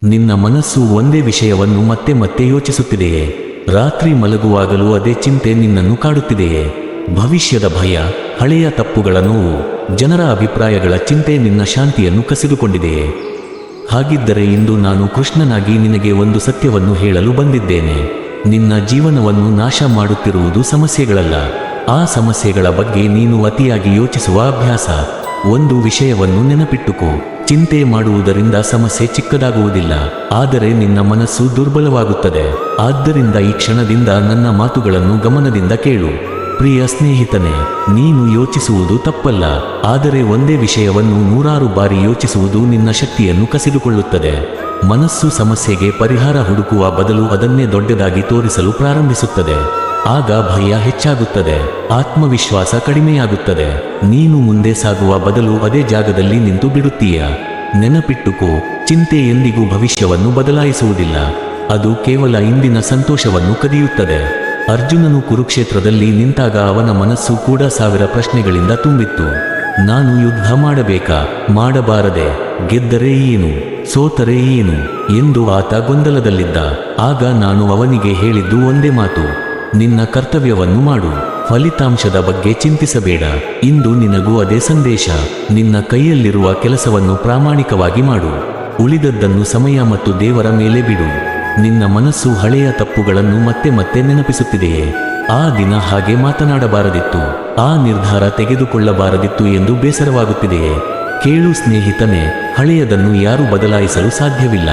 ನಿನ್ನ ಮನಸ್ಸು ಒಂದೇ ವಿಷಯವನ್ನು ಮತ್ತೆ ಮತ್ತೆ ಯೋಚಿಸುತ್ತಿದೆಯೇ? ರಾತ್ರಿ ಮಲಗುವಾಗಲೂ ಅದೇ ಚಿಂತೆ ನಿನ್ನನ್ನು ಕಾಡುತ್ತಿದೆಯೇ? ಭವಿಷ್ಯದ ಭಯ, ಹಳೆಯ ತಪ್ಪುಗಳ ನೋವು, ಜನರ ಅಭಿಪ್ರಾಯಗಳ ಚಿಂತೆ ನಿನ್ನ ಶಾಂತಿಯನ್ನು ಕಸಿದುಕೊಂಡಿದೆಯೇ? ಹಾಗಿದ್ದರೆ ಇಂದು ನಾನು ಕೃಷ್ಣನಾಗಿ ನಿನಗೆ ಒಂದು ಸತ್ಯವನ್ನು ಹೇಳಲು ಬಂದಿದ್ದೇನೆ. ನಿನ್ನ ಜೀವನವನ್ನು ನಾಶ ಮಾಡುತ್ತಿರುವುದು ಸಮಸ್ಯೆಗಳಲ್ಲ, ಆ ಸಮಸ್ಯೆಗಳ ಬಗ್ಗೆ ನೀನು ಅತಿಯಾಗಿ ಯೋಚಿಸುವ ಅಭ್ಯಾಸ. ಒಂದು ವಿಷಯವನ್ನು ನೆನಪಿಟ್ಟುಕೋ, ಚಿಂತೆ ಮಾಡುವುದರಿಂದ ಸಮಸ್ಯೆ ಚಿಕ್ಕದಾಗುವುದಿಲ್ಲ, ಆದರೆ ನಿನ್ನ ಮನಸ್ಸು ದುರ್ಬಲವಾಗುತ್ತದೆ. ಆದ್ದರಿಂದ ಈ ಕ್ಷಣದಿಂದ ನನ್ನ ಮಾತುಗಳನ್ನು ಗಮನದಿಂದ ಕೇಳು. ಪ್ರಿಯ ಸ್ನೇಹಿತನೇ, ನೀನು ಯೋಚಿಸುವುದು ತಪ್ಪಲ್ಲ, ಆದರೆ ಒಂದೇ ವಿಷಯವನ್ನು 100 ಬಾರಿ ಯೋಚಿಸುವುದು ನಿನ್ನ ಶಕ್ತಿಯನ್ನು ಕಸಿದುಕೊಳ್ಳುತ್ತದೆ. ಮನಸ್ಸು ಸಮಸ್ಯೆಗೆ ಪರಿಹಾರ ಹುಡುಕುವ ಬದಲು ಅದನ್ನೇ ದೊಡ್ಡದಾಗಿ ತೋರಿಸಲು ಪ್ರಾರಂಭಿಸುತ್ತದೆ. ಆಗ ಭಯ ಹೆಚ್ಚಾಗುತ್ತದೆ, ಆತ್ಮವಿಶ್ವಾಸ ಕಡಿಮೆಯಾಗುತ್ತದೆ, ನೀನು ಮುಂದೆ ಸಾಗುವ ಬದಲು ಅದೇ ಜಾಗದಲ್ಲಿ ನಿಂತು ಬಿಡುತ್ತೀಯ. ನೆನಪಿಟ್ಟುಕೋ, ಚಿಂತೆ ಎಂದಿಗೂ ಭವಿಷ್ಯವನ್ನು ಬದಲಾಯಿಸುವುದಿಲ್ಲ, ಅದು ಕೇವಲ ಇಂದಿನ ಸಂತೋಷವನ್ನು ಕದಿಯುತ್ತದೆ. ಅರ್ಜುನನು ಕುರುಕ್ಷೇತ್ರದಲ್ಲಿ ನಿಂತಾಗ ಅವನ ಮನಸ್ಸು ಕೂಡ 1000 ಪ್ರಶ್ನೆಗಳಿಂದ ತುಂಬಿತ್ತು. ನಾನು ಯುದ್ಧ ಮಾಡಬೇಕಾ, ಮಾಡಬಾರದೆ, ಗೆದ್ದರೆ ಏನು, ಸೋತರೆ ಏನು ಎಂದು ಆತ ಗೊಂದಲದಲ್ಲಿದ್ದ. ಆಗ ನಾನು ಅವನಿಗೆ ಹೇಳಿದ್ದು ಒಂದೇ ಮಾತು: ನಿನ್ನ ಕರ್ತವ್ಯವನ್ನು ಮಾಡು, ಫಲಿತಾಂಶದ ಬಗ್ಗೆ ಚಿಂತಿಸಬೇಡ. ಇಂದು ನಿನಗೂ ಅದೇ ಸಂದೇಶ. ನಿನ್ನ ಕೈಯಲ್ಲಿರುವ ಕೆಲಸವನ್ನು ಪ್ರಾಮಾಣಿಕವಾಗಿ ಮಾಡು, ಉಳಿದದ್ದನ್ನು ಸಮಯ ಮತ್ತು ದೇವರ ಮೇಲೆ ಬಿಡು. ನಿನ್ನ ಮನಸ್ಸು ಹಳೆಯ ತಪ್ಪುಗಳನ್ನು ಮತ್ತೆ ಮತ್ತೆ ನೆನಪಿಸುತ್ತಿದೆಯೇ? ಆ ದಿನ ಹಾಗೆ ಮಾತನಾಡಬಾರದಿತ್ತು, ಆ ನಿರ್ಧಾರ ತೆಗೆದುಕೊಳ್ಳಬಾರದಿತ್ತು ಎಂದು ಬೇಸರವಾಗುತ್ತಿದೆಯೇ? ಕೇಳು ಸ್ನೇಹಿತನೇ, ಹಳೆಯದನ್ನು ಯಾರೂ ಬದಲಾಯಿಸಲು ಸಾಧ್ಯವಿಲ್ಲ,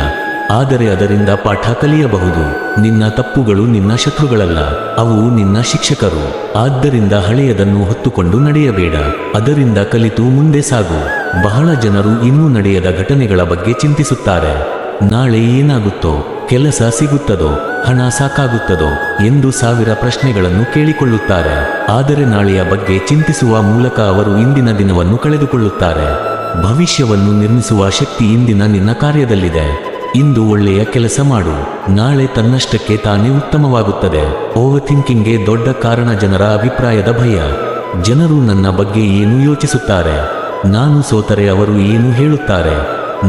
ಆದರೆ ಅದರಿಂದ ಪಾಠ ಕಲಿಯಬಹುದು. ನಿನ್ನ ತಪ್ಪುಗಳು ನಿನ್ನ ಶತ್ರುಗಳಲ್ಲ, ಅವು ನಿನ್ನ ಶಿಕ್ಷಕರು. ಆದ್ದರಿಂದ ಹಳೆಯದನ್ನು ಹೊತ್ತುಕೊಂಡು ನಡೆಯಬೇಡ, ಅದರಿಂದ ಕಲಿತು ಮುಂದೆ ಸಾಗು. ಬಹಳ ಜನರು ಇನ್ನೂ ನಡೆಯದ ಘಟನೆಗಳ ಬಗ್ಗೆ ಚಿಂತಿಸುತ್ತಾರೆ. ನಾಳೆ ಏನಾಗುತ್ತೋ, ಕೆಲಸ ಸಿಗುತ್ತದೋ, ಹಣ ಸಾಕಾಗುತ್ತದೋ ಎಂದು 1000 ಪ್ರಶ್ನೆಗಳನ್ನು ಕೇಳಿಕೊಳ್ಳುತ್ತಾರೆ. ಆದರೆ ನಾಳೆಯ ಬಗ್ಗೆ ಚಿಂತಿಸುವ ಮೂಲಕ ಅವರು ಇಂದಿನ ದಿನವನ್ನು ಕಳೆದುಕೊಳ್ಳುತ್ತಾರೆ. ಭವಿಷ್ಯವನ್ನು ನಿರ್ಮಿಸುವ ಶಕ್ತಿ ಇಂದಿನ ನಿನ್ನ ಕಾರ್ಯದಲ್ಲಿದೆ. ಇಂದು ಒಳ್ಳೆಯ ಕೆಲಸ ಮಾಡು, ನಾಳೆ ತನ್ನಷ್ಟಕ್ಕೆ ತಾನೇ ಉತ್ತಮವಾಗುತ್ತದೆ. ಓವರ್ ಥಿಂಕಿಂಗ್ಗೆ ದೊಡ್ಡ ಕಾರಣ ಜನರ ಅಭಿಪ್ರಾಯದ ಭಯ. ಜನರು ನನ್ನ ಬಗ್ಗೆ ಏನು ಯೋಚಿಸುತ್ತಾರೆ, ನಾನು ಸೋತರೆ ಅವರು ಏನು ಹೇಳುತ್ತಾರೆ,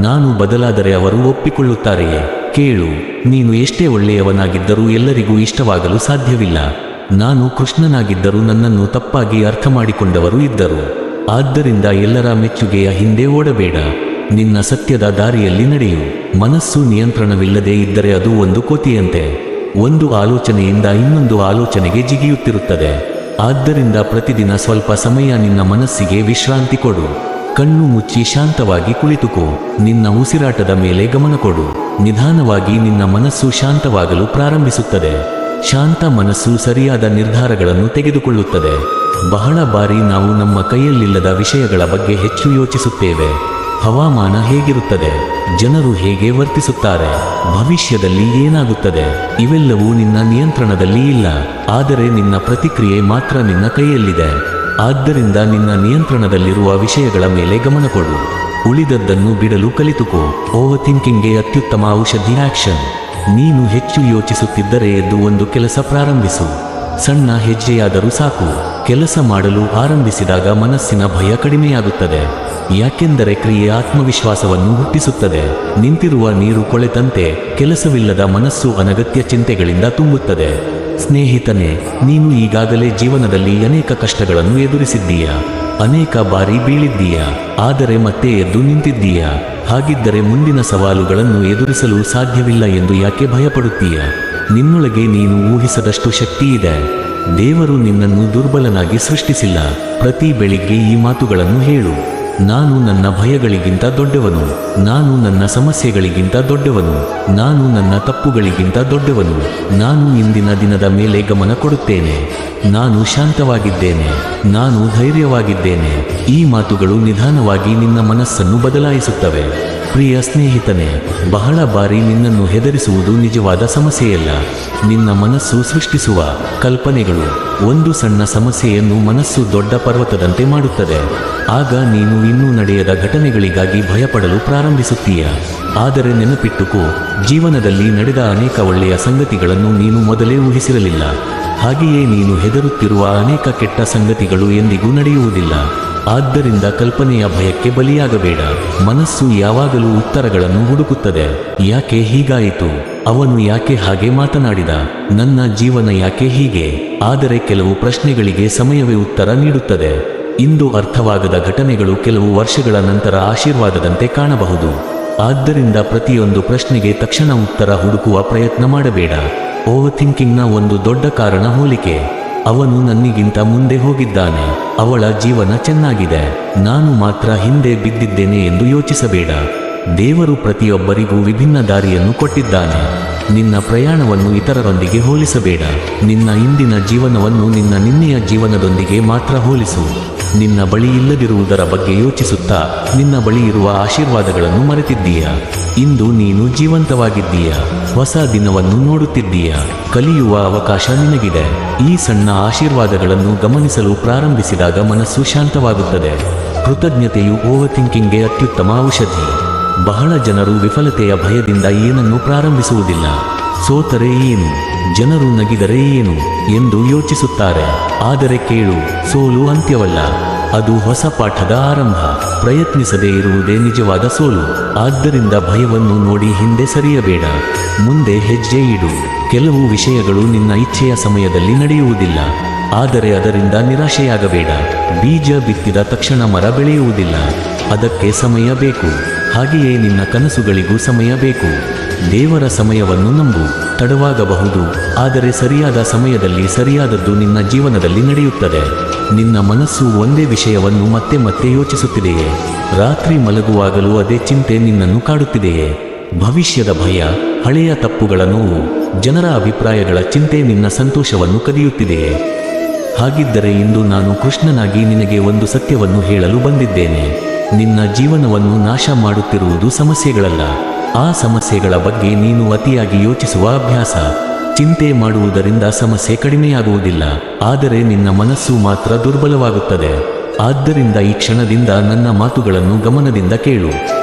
ನಾನು ಬದಲಾದರೆ ಅವರು ಒಪ್ಪಿಕೊಳ್ಳುತ್ತಾರೆಯೇ? ಕೇಳು, ನೀನು ಎಷ್ಟೇ ಒಳ್ಳೆಯವನಾಗಿದ್ದರೂ ಎಲ್ಲರಿಗೂ ಇಷ್ಟವಾಗಲು ಸಾಧ್ಯವಿಲ್ಲ. ನಾನು ಕೃಷ್ಣನಾಗಿದ್ದರೂ ನನ್ನನ್ನು ತಪ್ಪಾಗಿ ಅರ್ಥ ಮಾಡಿಕೊಂಡವರು ಇದ್ದರು. ಆದ್ದರಿಂದ ಎಲ್ಲರ ಮೆಚ್ಚುಗೆಯ ಹಿಂದೆ ಓಡಬೇಡ, ನಿನ್ನ ಸತ್ಯದ ದಾರಿಯಲ್ಲಿ ನಡೆಯು. ಮನಸ್ಸು ನಿಯಂತ್ರಣವಿಲ್ಲದೆ ಇದ್ದರೆ ಅದು ಒಂದು ಕೋತಿಯಂತೆ, ಒಂದು ಆಲೋಚನೆಯಿಂದ ಇನ್ನೊಂದು ಆಲೋಚನೆಗೆ ಜಿಗಿಯುತ್ತಿರುತ್ತದೆ. ಆದ್ದರಿಂದ ಪ್ರತಿದಿನ ಸ್ವಲ್ಪ ಸಮಯ ನಿನ್ನ ಮನಸ್ಸಿಗೆ ವಿಶ್ರಾಂತಿ ಕೊಡು. ಕಣ್ಣು ಮುಚ್ಚಿ ಶಾಂತವಾಗಿ ಕುಳಿತುಕೋ, ನಿನ್ನ ಉಸಿರಾಟದ ಮೇಲೆ ಗಮನ ಕೊಡು. ನಿಧಾನವಾಗಿ ನಿನ್ನ ಮನಸ್ಸು ಶಾಂತವಾಗಲು ಪ್ರಾರಂಭಿಸುತ್ತದೆ. ಶಾಂತ ಮನಸ್ಸು ಸರಿಯಾದ ನಿರ್ಧಾರಗಳನ್ನು ತೆಗೆದುಕೊಳ್ಳುತ್ತದೆ. ಬಹಳ ಬಾರಿ ನಾವು ನಮ್ಮ ಕೈಯಲ್ಲಿಲ್ಲದ ವಿಷಯಗಳ ಬಗ್ಗೆ ಹೆಚ್ಚು ಯೋಚಿಸುತ್ತೇವೆ. ಹವಾಮಾನ ಹೇಗಿರುತ್ತದೆ, ಜನರು ಹೇಗೆ ವರ್ತಿಸುತ್ತಾರೆ, ಭವಿಷ್ಯದಲ್ಲಿ ಏನಾಗುತ್ತದೆ, ಇವೆಲ್ಲವೂ ನಿನ್ನ ನಿಯಂತ್ರಣದಲ್ಲಿ ಇಲ್ಲ, ಆದರೆ ನಿನ್ನ ಪ್ರತಿಕ್ರಿಯೆ ಮಾತ್ರ ನಿನ್ನ ಕೈಯಲ್ಲಿದೆ. ಆದ್ದರಿಂದ ನಿನ್ನ ನಿಯಂತ್ರಣದಲ್ಲಿರುವ ವಿಷಯಗಳ ಮೇಲೆ ಗಮನ ಕೊಡು, ಉಳಿದದ್ದನ್ನು ಬಿಡಲು ಕಲಿತುಕೋ. ಓವರ್ ಥಿಂಕಿಂಗ್ಗೆ ಅತ್ಯುತ್ತಮ ಔಷಧಿ ಆಕ್ಷನ್. ನೀನು ಹೆಚ್ಚು ಯೋಚಿಸುತ್ತಿದ್ದರೆ ಎದ್ದು ಒಂದು ಕೆಲಸ ಪ್ರಾರಂಭಿಸು. ಸಣ್ಣ ಹೆಜ್ಜೆಯಾದರೂ ಸಾಕು. ಕೆಲಸ ಮಾಡಲು ಆರಂಭಿಸಿದಾಗ ಮನಸ್ಸಿನ ಭಯ ಕಡಿಮೆಯಾಗುತ್ತದೆ, ಯಾಕೆಂದರೆ ಕ್ರಿಯೆ ಆತ್ಮವಿಶ್ವಾಸವನ್ನು ಹುಟ್ಟಿಸುತ್ತದೆ. ನಿಂತಿರುವ ನೀರು ಕೊಳೆತಂತೆ ಕೆಲಸವಿಲ್ಲದ ಮನಸ್ಸು ಅನಗತ್ಯ ಚಿಂತೆಗಳಿಂದ ತುಂಬುತ್ತದೆ. ಸ್ನೇಹಿತನೇ, ನೀನು ಈಗಾಗಲೇ ಜೀವನದಲ್ಲಿ ಅನೇಕ ಕಷ್ಟಗಳನ್ನು ಎದುರಿಸಿದ್ದೀಯ, ಅನೇಕ ಬಾರಿ ಬೀಳಿದ್ದೀಯ, ಆದರೆ ಮತ್ತೆ ಎದ್ದು ನಿಂತಿದ್ದೀಯ. ಹಾಗಿದ್ದರೆ ಮುಂದಿನ ಸವಾಲುಗಳನ್ನು ಎದುರಿಸಲು ಸಾಧ್ಯವಿಲ್ಲ ಎಂದು ಯಾಕೆ ಭಯಪಡುತ್ತೀಯ? ನಿನ್ನೊಳಗೆ ನೀನು ಊಹಿಸದಷ್ಟು ಶಕ್ತಿ ಇದೆ. ದೇವರು ನಿನ್ನನ್ನು ದುರ್ಬಲನಾಗಿ ಸೃಷ್ಟಿಸಿಲ್ಲ. ಪ್ರತಿ ಬೆಳಿಗ್ಗೆ ಈ ಮಾತುಗಳನ್ನು ಹೇಳು: ನಾನು ನನ್ನ ಭಯಗಳಿಗಿಂತ ದೊಡ್ಡವನು, ನಾನು ನನ್ನ ಸಮಸ್ಯೆಗಳಿಗಿಂತ ದೊಡ್ಡವನು, ನಾನು ನನ್ನ ತಪ್ಪುಗಳಿಗಿಂತ ದೊಡ್ಡವನು, ನಾನು ಇಂದಿನ ದಿನದ ಮೇಲೆ ಗಮನ ಕೊಡುತ್ತೇನೆ, ನಾನು ಶಾಂತವಾಗಿದ್ದೇನೆ, ನಾನು ಧೈರ್ಯವಾಗಿದ್ದೇನೆ. ಈ ಮಾತುಗಳು ನಿಧಾನವಾಗಿ ನಿನ್ನ ಮನಸ್ಸನ್ನು ಬದಲಾಯಿಸುತ್ತವೆ. ಪ್ರಿಯ ಸ್ನೇಹಿತನೇ, ಬಹಳ ಬಾರಿ ನಿನ್ನನ್ನು ಹೆದರಿಸುವುದು ನಿಜವಾದ ಸಮಸ್ಯೆಯಲ್ಲ, ನಿನ್ನ ಮನಸ್ಸು ಸೃಷ್ಟಿಸುವ ಕಲ್ಪನೆಗಳು. ಒಂದು ಸಣ್ಣ ಸಮಸ್ಯೆಯನ್ನು ಮನಸ್ಸು ದೊಡ್ಡ ಪರ್ವತದಂತೆ ಮಾಡುತ್ತದೆ. ಆಗ ನೀನು ಇನ್ನೂ ನಡೆಯದ ಘಟನೆಗಳಿಗಾಗಿ ಭಯಪಡಲು ಪ್ರಾರಂಭಿಸುತ್ತೀಯ. ಆದರೆ ನೆನಪಿಟ್ಟುಕೋ, ಜೀವನದಲ್ಲಿ ನಡೆದ ಅನೇಕ ಒಳ್ಳೆಯ ಸಂಗತಿಗಳನ್ನು ನೀನು ಮೊದಲೇ ಊಹಿಸಿರಲಿಲ್ಲ. ಹಾಗೆಯೇ ನೀನು ಹೆದರುತ್ತಿರುವ ಅನೇಕ ಕೆಟ್ಟ ಸಂಗತಿಗಳು ಎಂದಿಗೂ ನಡೆಯುವುದಿಲ್ಲ. ಆದ್ದರಿಂದ ಕಲ್ಪನೆಯ ಭಯಕ್ಕೆ ಬಲಿಯಾಗಬೇಡ. ಮನಸ್ಸು ಯಾವಾಗಲೂ ಉತ್ತರಗಳನ್ನು ಹುಡುಕುತ್ತದೆ. ಯಾಕೆ ಹೀಗಾಯಿತು? ಅವನು ಯಾಕೆ ಹಾಗೆ ಮಾತನಾಡಿದ? ನನ್ನ ಜೀವನ ಯಾಕೆ ಹೀಗೆ? ಆದರೆ ಕೆಲವು ಪ್ರಶ್ನೆಗಳಿಗೆ ಸಮಯವೇ ಉತ್ತರ ನೀಡುತ್ತದೆ. ಇಂದು ಅರ್ಥವಾಗದ ಘಟನೆಗಳು ಕೆಲವು ವರ್ಷಗಳ ನಂತರ ಆಶೀರ್ವಾದದಂತೆ ಕಾಣಬಹುದು. ಆದ್ದರಿಂದ ಪ್ರತಿಯೊಂದು ಪ್ರಶ್ನೆಗೆ ತಕ್ಷಣ ಉತ್ತರ ಹುಡುಕುವ ಪ್ರಯತ್ನ ಮಾಡಬೇಡ. ಓವರ್ ಥಿಂಕಿಂಗ್ನ ಒಂದು ದೊಡ್ಡ ಕಾರಣ ಹೋಲಿಕೆ. ಅವನು ನನ್ನಿಗಿಂತ ಮುಂದೆ ಹೋಗಿದ್ದಾನೆ, ಅವಳ ಜೀವನ ಚೆನ್ನಾಗಿದೆ, ನಾನು ಮಾತ್ರ ಹಿಂದೆ ಬಿದ್ದಿದ್ದೇನೆ ಎಂದು ಯೋಚಿಸಬೇಡ. ದೇವರು ಪ್ರತಿಯೊಬ್ಬರಿಗೂ ವಿಭಿನ್ನ ದಾರಿಯನ್ನು ಕೊಟ್ಟಿದ್ದಾನೆ. ನಿನ್ನ ಪ್ರಯಾಣವನ್ನು ಇತರರೊಂದಿಗೆ ಹೋಲಿಸಬೇಡ. ನಿನ್ನ ಇಂದಿನ ಜೀವನವನ್ನು ನಿನ್ನ ನಿನ್ನೆಯ ಜೀವನದೊಂದಿಗೆ ಮಾತ್ರ ಹೋಲಿಸು. ನಿನ್ನ ಬಳಿ ಇಲ್ಲದಿರುವುದರ ಬಗ್ಗೆ ಯೋಚಿಸುತ್ತಾ ನಿನ್ನ ಬಳಿ ಇರುವ ಆಶೀರ್ವಾದಗಳನ್ನು ಮರೆತಿದ್ದೀಯ. ಇಂದು ನೀನು ಜೀವಂತವಾಗಿದ್ದೀಯ, ಹೊಸ ದಿನವನ್ನು ನೋಡುತ್ತಿದ್ದೀಯ, ಕಲಿಯುವ ಅವಕಾಶ ನಿನಗಿದೆ. ಈ ಸಣ್ಣ ಆಶೀರ್ವಾದಗಳನ್ನು ಗಮನಿಸಲು ಪ್ರಾರಂಭಿಸಿದಾಗ ಮನಸ್ಸು ಶಾಂತವಾಗುತ್ತದೆ. ಕೃತಜ್ಞತೆಯು ಓವರ್ ಥಿಂಕಿಂಗ್ಗೆ ಅತ್ಯುತ್ತಮ ಔಷಧಿ. ಬಹಳ ಜನರು ವಿಫಲತೆಯ ಭಯದಿಂದ ಏನನ್ನು ಪ್ರಾರಂಭಿಸುವುದಿಲ್ಲ. ಸೋತರೆ ಏನು, ಜನರು ನಗಿದರೆ ಏನು ಎಂದು ಯೋಚಿಸುತ್ತಾರೆ. ಆದರೆ ಕೇಳು, ಸೋಲು ಅಂತ್ಯವಲ್ಲ, ಅದು ಹೊಸ ಪಾಠದ ಆರಂಭ. ಪ್ರಯತ್ನಿಸದೇ ಇರುವುದೇ ನಿಜವಾದ ಸೋಲು. ಆದ್ದರಿಂದ ಭಯವನ್ನು ನೋಡಿ ಹಿಂದೆ ಸರಿಯಬೇಡ, ಮುಂದೆ ಹೆಜ್ಜೆ ಇಡು. ಕೆಲವು ವಿಷಯಗಳು ನಿನ್ನ ಇಚ್ಛೆಯ ಸಮಯದಲ್ಲಿ ನಡೆಯುವುದಿಲ್ಲ, ಆದರೆ ಅದರಿಂದ ನಿರಾಶೆಯಾಗಬೇಡ. ಬೀಜ ಬಿತ್ತಿದ ತಕ್ಷಣ ಮರ ಬೆಳೆಯುವುದಿಲ್ಲ, ಅದಕ್ಕೆ ಸಮಯ ಬೇಕು. ಹಾಗೆಯೇ ನಿನ್ನ ಕನಸುಗಳಿಗೂ ಸಮಯ ಬೇಕು. ದೇವರ ಸಮಯವನ್ನು ನಂಬು. ತಡವಾಗಬಹುದು, ಆದರೆ ಸರಿಯಾದ ಸಮಯದಲ್ಲಿ ಸರಿಯಾದದ್ದು ನಿನ್ನ ಜೀವನದಲ್ಲಿ ನಡೆಯುತ್ತದೆ. ನಿನ್ನ ಮನಸ್ಸು ಒಂದೇ ವಿಷಯವನ್ನು ಮತ್ತೆ ಮತ್ತೆ ಯೋಚಿಸುತ್ತಿದೆಯೇ? ರಾತ್ರಿ ಮಲಗುವಾಗಲೂ ಅದೇ ಚಿಂತೆ ನಿನ್ನನ್ನು ಕಾಡುತ್ತಿದೆಯೇ? ಭವಿಷ್ಯದ ಭಯ, ಹಳೆಯ ತಪ್ಪುಗಳ ನೋವು, ಜನರ ಅಭಿಪ್ರಾಯಗಳ ಚಿಂತೆ ನಿನ್ನ ಸಂತೋಷವನ್ನು ಕದಿಯುತ್ತಿದೆಯೇ? ಹಾಗಿದ್ದರೆ ಇಂದು ನಾನು ಕೃಷ್ಣನಾಗಿ ನಿನಗೆ ಒಂದು ಸತ್ಯವನ್ನು ಹೇಳಲು ಬಂದಿದ್ದೇನೆ. ನಿನ್ನ ಜೀವನವನ್ನು ನಾಶ ಮಾಡುತ್ತಿರುವುದು ಸಮಸ್ಯೆಗಳಲ್ಲ, ಆ ಸಮಸ್ಯೆಗಳ ಬಗ್ಗೆ ನೀನು ಅತಿಯಾಗಿ ಯೋಚಿಸುವ ಅಭ್ಯಾಸ. ಚಿಂತೆ ಮಾಡುವುದರಿಂದ ಸಮಸ್ಯೆ ಕಡಿಮೆಯಾಗುವುದಿಲ್ಲ, ಆದರೆ ನಿನ್ನ ಮನಸ್ಸು ಮಾತ್ರ ದುರ್ಬಲವಾಗುತ್ತದೆ. ಆದ್ದರಿಂದ ಈ ಕ್ಷಣದಿಂದ ನನ್ನ ಮಾತುಗಳನ್ನು ಗಮನದಿಂದ ಕೇಳು.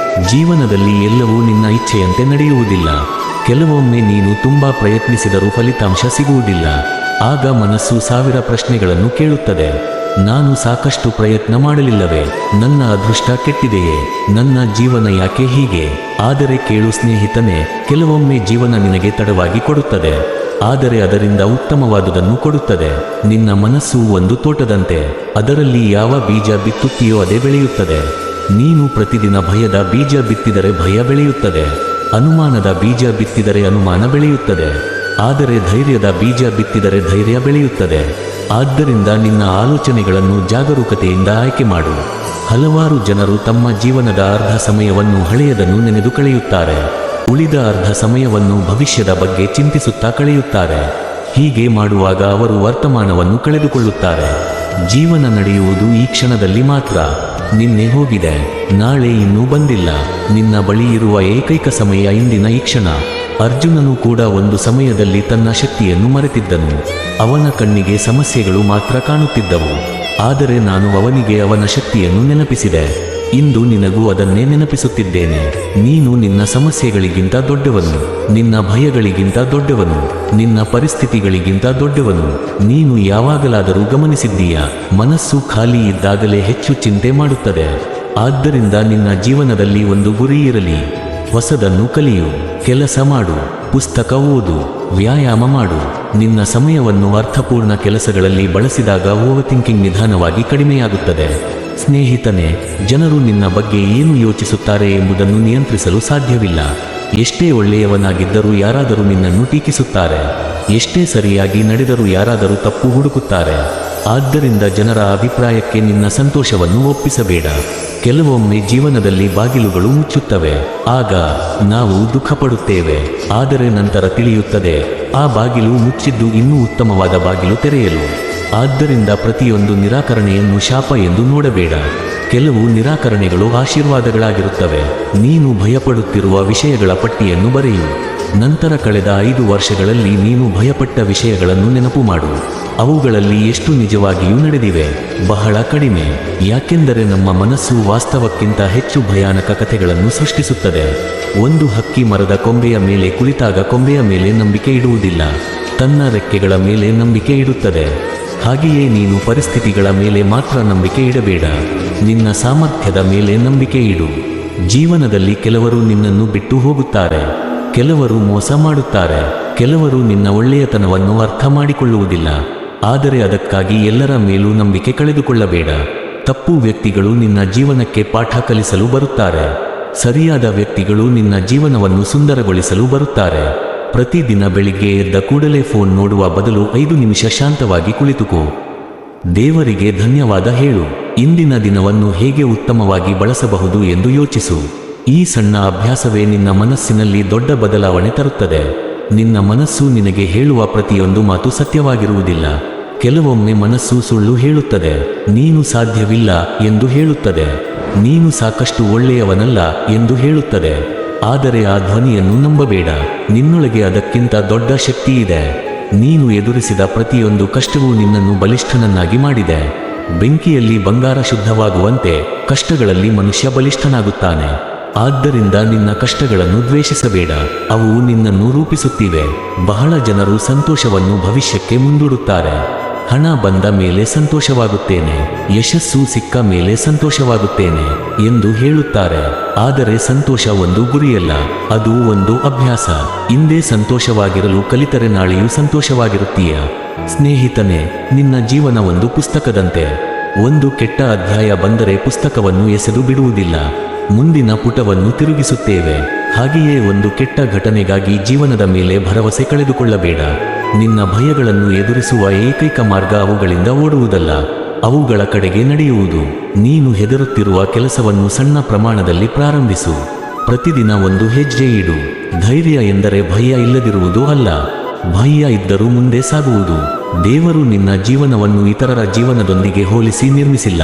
ಜೀವನದಲ್ಲಿ ಎಲ್ಲವೂ ನಿನ್ನ ಇಚ್ಛೆಯಂತೆ ನಡೆಯುವುದಿಲ್ಲ. ಕೆಲವೊಮ್ಮೆ ನೀನು ತುಂಬಾ ಪ್ರಯತ್ನಿಸಿದರೂ ಫಲಿತಾಂಶ ಸಿಗುವುದಿಲ್ಲ. ಆಗ ಮನಸ್ಸು ಸಾವಿರ ಪ್ರಶ್ನೆಗಳನ್ನು ಕೇಳುತ್ತದೆ. ನಾನು ಸಾಕಷ್ಟು ಪ್ರಯತ್ನ ಮಾಡಲಿಲ್ಲವೇ? ನನ್ನ ಅದೃಷ್ಟ ಕೆಟ್ಟಿದೆಯೇ? ನನ್ನ ಜೀವನ ಯಾಕೆ ಹೀಗೆ? ಆದರೆ ಕೇಳು ಸ್ನೇಹಿತನೇ, ಕೆಲವೊಮ್ಮೆ ಜೀವನ ನಿನಗೆ ತಡವಾಗಿ ಕೊಡುತ್ತದೆ, ಆದರೆ ಅದರಿಂದ ಉತ್ತಮವಾದುದನ್ನು ಕೊಡುತ್ತದೆ. ನಿನ್ನ ಮನಸ್ಸು ಒಂದು ತೋಟದಂತೆ, ಅದರಲ್ಲಿ ಯಾವ ಬೀಜ ಬಿತ್ತುತ್ತೀಯೋ ಅದೇ ಬೆಳೆಯುತ್ತದೆ. ನೀನು ಪ್ರತಿದಿನ ಭಯದ ಬೀಜ ಬಿತ್ತಿದರೆ ಭಯ ಬೆಳೆಯುತ್ತದೆ, ಅನುಮಾನದ ಬೀಜ ಬಿತ್ತಿದರೆ ಅನುಮಾನ ಬೆಳೆಯುತ್ತದೆ, ಆದರೆ ಧೈರ್ಯದ ಬೀಜ ಬಿತ್ತಿದರೆ ಧೈರ್ಯ ಬೆಳೆಯುತ್ತದೆ. ಆದ್ದರಿಂದ ನಿನ್ನ ಆಲೋಚನೆಗಳನ್ನು ಜಾಗರೂಕತೆಯಿಂದ ಆಯ್ಕೆ ಮಾಡು. ಹಲವಾರು ಜನರು ತಮ್ಮ ಜೀವನದ ಅರ್ಧ ಸಮಯವನ್ನು ಹಳೆಯದನ್ನು ನೆನೆದು ಕಳೆಯುತ್ತಾರೆ, ಉಳಿದ ಅರ್ಧ ಸಮಯವನ್ನು ಭವಿಷ್ಯದ ಬಗ್ಗೆ ಚಿಂತಿಸುತ್ತಾ ಕಳೆಯುತ್ತಾರೆ. ಹೀಗೆ ಮಾಡುವಾಗ ಅವರು ವರ್ತಮಾನವನ್ನು ಕಳೆದುಕೊಳ್ಳುತ್ತಾರೆ. ಜೀವನ ನಡೆಯುವುದು ಈ ಕ್ಷಣದಲ್ಲಿ ಮಾತ್ರ. ನಿನ್ನೆ ಹೋಗಿದೆ, ನಾಳೆ ಇನ್ನೂ ಬಂದಿಲ್ಲ. ನಿನ್ನ ಬಳಿ ಇರುವ ಏಕೈಕ ಸಮಯ ಇಂದಿನ ಈ ಕ್ಷಣ. ಅರ್ಜುನನು ಕೂಡ ಒಂದು ಸಮಯದಲ್ಲಿ ತನ್ನ ಶಕ್ತಿಯನ್ನು ಮರೆತಿದ್ದನು. ಅವನ ಕಣ್ಣಿಗೆ ಸಮಸ್ಯೆಗಳು ಮಾತ್ರ ಕಾಣುತ್ತಿದ್ದವು, ಆದರೆ ನಾನು ಅವನಿಗೆ ಅವನ ಶಕ್ತಿಯನ್ನು ನೆನಪಿಸಿದೆ. ಇಂದು ನಿನಗೂ ಅದನ್ನೇ ನೆನಪಿಸುತ್ತಿದ್ದೇನೆ. ನೀನು ನಿನ್ನ ಸಮಸ್ಯೆಗಳಿಗಿಂತ ದೊಡ್ಡವನು, ನಿನ್ನ ಭಯಗಳಿಗಿಂತ ದೊಡ್ಡವನು, ನಿನ್ನ ಪರಿಸ್ಥಿತಿಗಳಿಗಿಂತ ದೊಡ್ಡವನು. ನೀನು ಯಾವಾಗಲಾದರೂ ಗಮನಿಸಿದ್ದೀಯಾ? ಮನಸ್ಸು ಖಾಲಿ ಇದ್ದಾಗಲೇ ಹೆಚ್ಚು ಚಿಂತೆ ಮಾಡುತ್ತದೆ. ಆದ್ದರಿಂದ ನಿನ್ನ ಜೀವನದಲ್ಲಿ ಒಂದು ಗುರಿ ಇರಲಿ. ಹೊಸದನ್ನು ಕಲಿಯು, ಕೆಲಸ ಮಾಡು, ಪುಸ್ತಕ ಓದು, ವ್ಯಾಯಾಮ ಮಾಡು. ನಿನ್ನ ಸಮಯವನ್ನು ಅರ್ಥಪೂರ್ಣ ಕೆಲಸಗಳಲ್ಲಿ ಬಳಸಿದಾಗ ಓವರ್ ಥಿಂಕಿಂಗ್ ನಿಧಾನವಾಗಿ ಕಡಿಮೆಯಾಗುತ್ತದೆ. ಸ್ನೇಹಿತನೇ, ಜನರು ನಿನ್ನ ಬಗ್ಗೆ ಏನು ಯೋಚಿಸುತ್ತಾರೆ ಎಂಬುದನ್ನು ನಿಯಂತ್ರಿಸಲು ಸಾಧ್ಯವಿಲ್ಲ. ಎಷ್ಟೇ ಒಳ್ಳೆಯವನಾಗಿದ್ದರೂ ಯಾರಾದರೂ ನಿನ್ನನ್ನು ಟೀಕಿಸುತ್ತಾರೆ, ಎಷ್ಟೇ ಸರಿಯಾಗಿ ನಡೆದರೂ ಯಾರಾದರೂ ತಪ್ಪು ಹುಡುಕುತ್ತಾರೆ. ಆದ್ದರಿಂದ ಜನರ ಅಭಿಪ್ರಾಯಕ್ಕೆ ನಿನ್ನ ಸಂತೋಷವನ್ನು ಒಪ್ಪಿಸಬೇಡ. ಕೆಲವೊಮ್ಮೆ ಜೀವನದಲ್ಲಿ ಬಾಗಿಲುಗಳು ಮುಚ್ಚುತ್ತವೆ, ಆಗ ನಾವು ದುಃಖಪಡುತ್ತೇವೆ, ಆದರೆ ನಂತರ ತಿಳಿಯುತ್ತದೆ ಆ ಬಾಗಿಲು ಮುಚ್ಚಿದ್ದು ಇನ್ನೂ ಉತ್ತಮವಾದ ಬಾಗಿಲು ತೆರೆಯಲು. ಆದ್ದರಿಂದ ಪ್ರತಿಯೊಂದು ನಿರಾಕರಣೆಯನ್ನು ಶಾಪ ಎಂದು ನೋಡಬೇಡ. ಕೆಲವು ನಿರಾಕರಣೆಗಳು ಆಶೀರ್ವಾದಗಳಾಗಿರುತ್ತವೆ. ನೀನು ಭಯಪಡುತ್ತಿರುವ ವಿಷಯಗಳ ಪಟ್ಟಿಯನ್ನು ಬರೆಯು. ನಂತರ ಕಳೆದ 5 ವರ್ಷಗಳಲ್ಲಿ ನೀನು ಭಯಪಟ್ಟ ವಿಷಯಗಳನ್ನು ನೆನಪು ಮಾಡು. ಅವುಗಳಲ್ಲಿ ಎಷ್ಟು ನಿಜವಾಗಿಯೂ ನಡೆದಿವೆ? ಬಹಳ ಕಡಿಮೆ. ಯಾಕೆಂದರೆ ನಮ್ಮ ಮನಸ್ಸು ವಾಸ್ತವಕ್ಕಿಂತ ಹೆಚ್ಚು ಭಯಾನಕ ಕಥೆಗಳನ್ನು ಸೃಷ್ಟಿಸುತ್ತದೆ. ಒಂದು ಹಕ್ಕಿ ಮರದ ಕೊಂಬೆಯ ಮೇಲೆ ಕುಳಿತಾಗ ಕೊಂಬೆಯ ಮೇಲೆ ನಂಬಿಕೆ ಇಡುವುದಿಲ್ಲ, ತನ್ನ ರೆಕ್ಕೆಗಳ ಮೇಲೆ ನಂಬಿಕೆ ಇಡುತ್ತದೆ. ಹಾಗೆಯೇ ನೀನು ಪರಿಸ್ಥಿತಿಗಳ ಮೇಲೆ ಮಾತ್ರ ನಂಬಿಕೆ ಇಡಬೇಡ. ನಿನ್ನ ಸಾಮರ್ಥ್ಯದ ಮೇಲೆ ನಂಬಿಕೆ ಇಡು. ಜೀವನದಲ್ಲಿ ಕೆಲವರು ನಿನ್ನನ್ನು ಬಿಟ್ಟು ಹೋಗುತ್ತಾರೆ, ಕೆಲವರು ಮೋಸ ಮಾಡುತ್ತಾರೆ, ಕೆಲವರು ನಿನ್ನ ಒಳ್ಳೆಯತನವನ್ನು ಅರ್ಥ ಮಾಡಿಕೊಳ್ಳುವುದಿಲ್ಲ. ಆದರೆ ಅದಕ್ಕಾಗಿ ಎಲ್ಲರ ಮೇಲೂ ನಂಬಿಕೆ ಕಳೆದುಕೊಳ್ಳಬೇಡ. ತಪ್ಪು ವ್ಯಕ್ತಿಗಳು ನಿನ್ನ ಜೀವನಕ್ಕೆ ಪಾಠ ಕಲಿಸಲು ಬರುತ್ತಾರೆ, ಸರಿಯಾದ ವ್ಯಕ್ತಿಗಳು ನಿನ್ನ ಜೀವನವನ್ನು ಸುಂದರಗೊಳಿಸಲು ಬರುತ್ತಾರೆ. ಪ್ರತಿದಿನ ಬೆಳಿಗ್ಗೆ ಎದ್ದ ಕೂಡಲೇ ಫೋನ್ ನೋಡುವ ಬದಲು 5 ನಿಮಿಷ ಶಾಂತವಾಗಿ ಕುಳಿತುಕೋ. ದೇವರಿಗೆ ಧನ್ಯವಾದ ಹೇಳು. ಇಂದಿನ ದಿನವನ್ನು ಹೇಗೆ ಉತ್ತಮವಾಗಿ ಬಳಸಬಹುದು ಎಂದು ಯೋಚಿಸು. ಈ ಸಣ್ಣ ಅಭ್ಯಾಸವೇ ನಿನ್ನ ಮನಸ್ಸಿನಲ್ಲಿ ದೊಡ್ಡ ಬದಲಾವಣೆ ತರುತ್ತದೆ. ನಿನ್ನ ಮನಸ್ಸು ನಿನಗೆ ಹೇಳುವ ಪ್ರತಿಯೊಂದು ಮಾತು ಸತ್ಯವಾಗಿರುವುದಿಲ್ಲ. ಕೆಲವೊಮ್ಮೆ ಮನಸ್ಸು ಸುಳ್ಳು ಹೇಳುತ್ತದೆ. ನೀನು ಸಾಧ್ಯವಿಲ್ಲ ಎಂದು ಹೇಳುತ್ತದೆ, ನೀನು ಸಾಕಷ್ಟು ಒಳ್ಳೆಯವನಲ್ಲ ಎಂದು ಹೇಳುತ್ತದೆ. ಆದರೆ ಆ ಧ್ವನಿಯನ್ನು ನಂಬಬೇಡ. ನಿನ್ನೊಳಗೆ ಅದಕ್ಕಿಂತ ದೊಡ್ಡ ಶಕ್ತಿ ಇದೆ. ನೀನು ಎದುರಿಸಿದ ಪ್ರತಿಯೊಂದು ಕಷ್ಟವೂ ನಿನ್ನನ್ನು ಬಲಿಷ್ಠನನ್ನಾಗಿ ಮಾಡಿದೆ. ಬೆಂಕಿಯಲ್ಲಿ ಬಂಗಾರ ಶುದ್ಧವಾಗುವಂತೆ ಕಷ್ಟಗಳಲ್ಲಿ ಮನುಷ್ಯ ಬಲಿಷ್ಠನಾಗುತ್ತಾನೆ. ಆದ್ದರಿಂದ ನಿನ್ನ ಕಷ್ಟಗಳನ್ನು ದ್ವೇಷಿಸಬೇಡ, ಅವು ನಿನ್ನನ್ನು ರೂಪಿಸುತ್ತಿವೆ. ಬಹಳ ಜನರು ಸಂತೋಷವನ್ನು ಭವಿಷ್ಯಕ್ಕೆ ಮುಂದೂಡುತ್ತಾರೆ. ಹಣ ಬಂದ ಮೇಲೆ ಸಂತೋಷವಾಗುತ್ತೇನೆ, ಯಶಸ್ಸು ಸಿಕ್ಕ ಮೇಲೆ ಸಂತೋಷವಾಗುತ್ತೇನೆ ಎಂದು ಹೇಳುತ್ತಾರೆ. ಆದರೆ ಸಂತೋಷ ಒಂದು ಗುರಿಯಲ್ಲ, ಅದು ಒಂದು ಅಭ್ಯಾಸ. ಇಂದೇ ಸಂತೋಷವಾಗಿರಲು ಕಲಿತರೆ ನಾಳೆಯೂ ಸಂತೋಷವಾಗಿರುತ್ತೀಯ. ಸ್ನೇಹಿತನೇ, ನಿನ್ನ ಜೀವನ ಒಂದು ಪುಸ್ತಕದಂತೆ. ಒಂದು ಕೆಟ್ಟ ಅಧ್ಯಾಯ ಬಂದರೆ ಪುಸ್ತಕವನ್ನು ಎಸೆದು ಬಿಡುವುದಿಲ್ಲ, ಮುಂದಿನ ಪುಟವನ್ನು ತಿರುಗಿಸುತ್ತೇವೆ. ಹಾಗೆಯೇ ಒಂದು ಕೆಟ್ಟ ಘಟನೆಗಾಗಿ ಜೀವನದ ಮೇಲೆ ಭರವಸೆ ಕಳೆದುಕೊಳ್ಳಬೇಡ. ನಿನ್ನ ಭಯಗಳನ್ನು ಎದುರಿಸುವ ಏಕೈಕ ಮಾರ್ಗ ಅವುಗಳಿಂದ ಓಡುವುದಲ್ಲ, ಅವುಗಳ ಕಡೆಗೆ ನಡೆಯುವುದು. ನೀನು ಹೆದರುತ್ತಿರುವ ಕೆಲಸವನ್ನು ಸಣ್ಣ ಪ್ರಮಾಣದಲ್ಲಿ ಪ್ರಾರಂಭಿಸು. ಪ್ರತಿದಿನ ಒಂದು ಹೆಜ್ಜೆ ಇಡು. ಧೈರ್ಯ ಎಂದರೆ ಭಯ ಇಲ್ಲದಿರುವುದು ಅಲ್ಲ, ಭಯ ಇದ್ದರೂ ಮುಂದೆ ಸಾಗುವುದು. ದೇವರು ನಿನ್ನ ಜೀವನವನ್ನು ಇತರರ ಜೀವನದೊಂದಿಗೆ ಹೋಲಿಸಿ ನಿರ್ಮಿಸಿಲ್ಲ.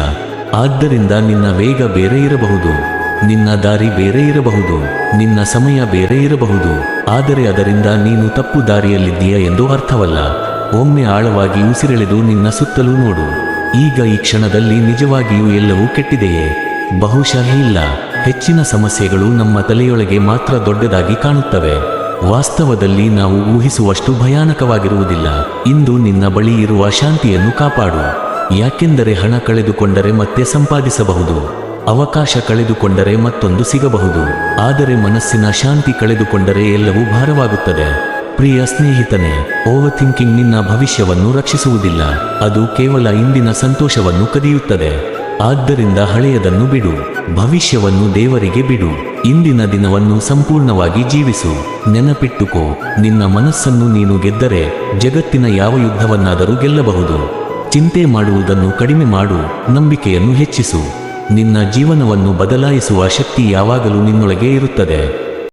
ಆದ್ದರಿಂದ ನಿನ್ನ ವೇಗ ಬೇರೆ ಇರಬಹುದು, ನಿನ್ನ ದಾರಿ ಬೇರೆ ಇರಬಹುದು, ನಿನ್ನ ಸಮಯ ಬೇರೆ ಇರಬಹುದು. ಆದರೆ ಅದರಿಂದ ನೀನು ತಪ್ಪು ದಾರಿಯಲ್ಲಿದ್ದೀಯ ಎಂದು ಅರ್ಥವಲ್ಲ. ಒಮ್ಮೆ ಆಳವಾಗಿ ಉಸಿರೆಳೆದು ನಿನ್ನ ಸುತ್ತಲೂ ನೋಡು. ಈಗ ಈ ಕ್ಷಣದಲ್ಲಿ ನಿಜವಾಗಿಯೂ ಎಲ್ಲವೂ ಕೆಟ್ಟಿದೆಯೇ? ಬಹುಶಃ ಇಲ್ಲ. ಹೆಚ್ಚಿನ ಸಮಸ್ಯೆಗಳು ನಮ್ಮ ತಲೆಯೊಳಗೆ ಮಾತ್ರ ದೊಡ್ಡದಾಗಿ ಕಾಣುತ್ತವೆ. ವಾಸ್ತವದಲ್ಲಿ ನಾವು ಊಹಿಸುವಷ್ಟು ಭಯಾನಕವಾಗಿರುವುದಿಲ್ಲ. ಇಂದು ನಿನ್ನ ಬಳಿ ಇರುವ ಶಾಂತಿಯನ್ನು ಕಾಪಾಡು. ಯಾಕೆಂದರೆ ಹಣ ಕಳೆದುಕೊಂಡರೆ ಮತ್ತೆ ಸಂಪಾದಿಸಬಹುದು, ಅವಕಾಶ ಕಳೆದುಕೊಂಡರೆ ಮತ್ತೊಂದು ಸಿಗಬಹುದು. ಆದರೆ ಮನಸ್ಸಿನ ಶಾಂತಿ ಕಳೆದುಕೊಂಡರೆ ಎಲ್ಲವೂ ಭಾರವಾಗುತ್ತದೆ. ಪ್ರಿಯ ಸ್ನೇಹಿತನೇ, ಓವರ್ ಥಿಂಕಿಂಗ್ ನಿನ್ನ ಭವಿಷ್ಯವನ್ನು ರಕ್ಷಿಸುವುದಿಲ್ಲ, ಅದು ಕೇವಲ ಇಂದಿನ ಸಂತೋಷವನ್ನು ಕದಿಯುತ್ತದೆ. ಆದ್ದರಿಂದ ಹಳೆಯದನ್ನು ಬಿಡು, ಭವಿಷ್ಯವನ್ನು ದೇವರಿಗೆ ಬಿಡು. ಇಂದಿನ ದಿನವನ್ನು ಸಂಪೂರ್ಣವಾಗಿ ಜೀವಿಸು. ನೆನಪಿಟ್ಟುಕೋ, ನಿನ್ನ ಮನಸ್ಸನ್ನು ನೀನು ಗೆದ್ದರೆ ಜಗತ್ತಿನ ಯಾವ ಯುದ್ಧವನ್ನಾದರೂ ಗೆಲ್ಲಬಹುದು. ಚಿಂತೆ ಮಾಡುವುದನ್ನು ಕಡಿಮೆ ಮಾಡು, ನಂಬಿಕೆಯನ್ನು ಹೆಚ್ಚಿಸು. ನಿನ್ನ ಜೀವನವನ್ನು ಬದಲಾಯಿಸುವ ಶಕ್ತಿ ಯಾವಾಗಲೂ ನಿನ್ನೊಳಗೆ ಇರುತ್ತದೆ.